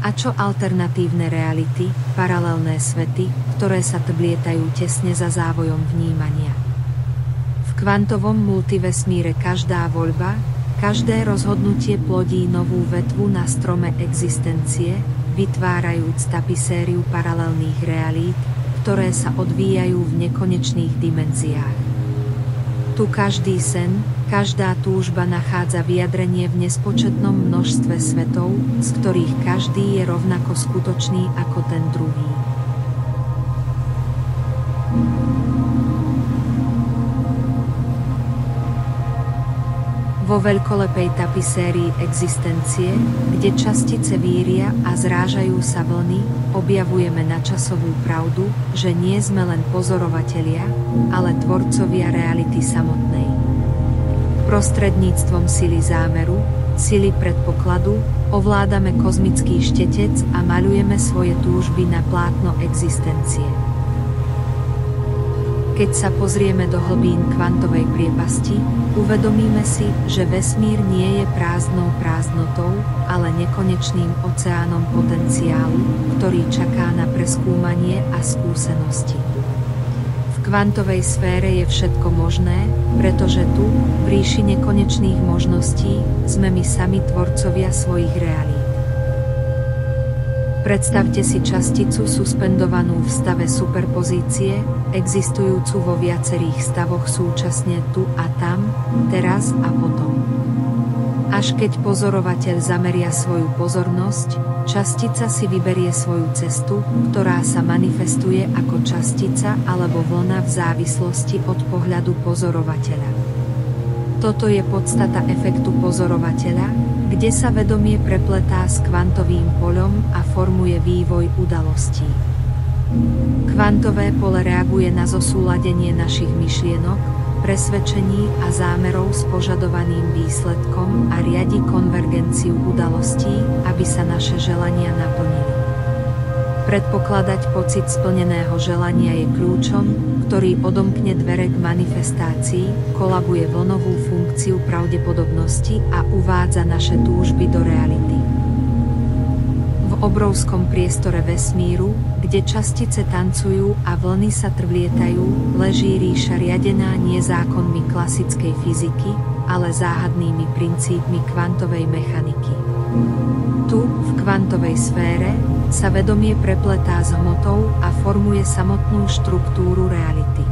A čo alternatívne reality, paralelné svety, ktoré sa tblietajú tesne za závojom vnímania? V kvantovom multivesmíre každá voľba, každé rozhodnutie plodí novú vetvu na strome existencie, vytvárajúc tapisériu paralelných realít, ktoré sa odvíjajú v nekonečných dimenziách. Tu každý sen, každá túžba nachádza vyjadrenie v nespočetnom množstve svetov, z ktorých každý je rovnako skutočný ako ten druhý. Vo veľkolepej tapisérii existencie, kde častice víria a zrážajú sa vlny, objavujeme načasovú pravdu, že nie sme len pozorovatelia, ale tvorcovia reality samotnej. Prostredníctvom sily zámeru, sily predpokladu, ovládame kozmický štetec a maľujeme svoje túžby na plátno existencie. Keď sa pozrieme do hlbín kvantovej priepasti, uvedomíme si, že vesmír nie je prázdnou prázdnotou, ale nekonečným oceánom potenciálu, ktorý čaká na preskúmanie a skúsenosti. V kvantovej sfére je všetko možné, pretože tu, v ríši nekonečných možností, sme my sami tvorcovia svojich realít. Predstavte si časticu suspendovanú v stave superpozície, existujúcu vo viacerých stavoch súčasne tu a tam, teraz a potom. Až keď pozorovateľ zameria svoju pozornosť, častica si vyberie svoju cestu, ktorá sa manifestuje ako častica alebo vlna v závislosti od pohľadu pozorovateľa. Toto je podstata efektu pozorovateľa, kde sa vedomie prepletá s kvantovým poľom a formuje vývoj udalostí. Kvantové pole reaguje na zosúladenie našich myšlienok, presvedčení a zámerov s požadovaným výsledkom a riadi konvergenciu udalostí, aby sa naše želania naplnili. Predpokladať pocit splneného želania je kľúčom, ktorý odomkne dvere k manifestácii, kolabuje vlnovú funkciu pravdepodobnosti a uvádza naše túžby do reality. V obrovskom priestore vesmíru, kde častice tancujú a vlny sa trvlietajú, leží ríša riadená nie zákonmi klasickej fyziky, ale záhadnými princípmi kvantovej mechaniky. Tu, v kvantovej sfére, sa vedomie prepletá s hmotou a formuje samotnú štruktúru reality.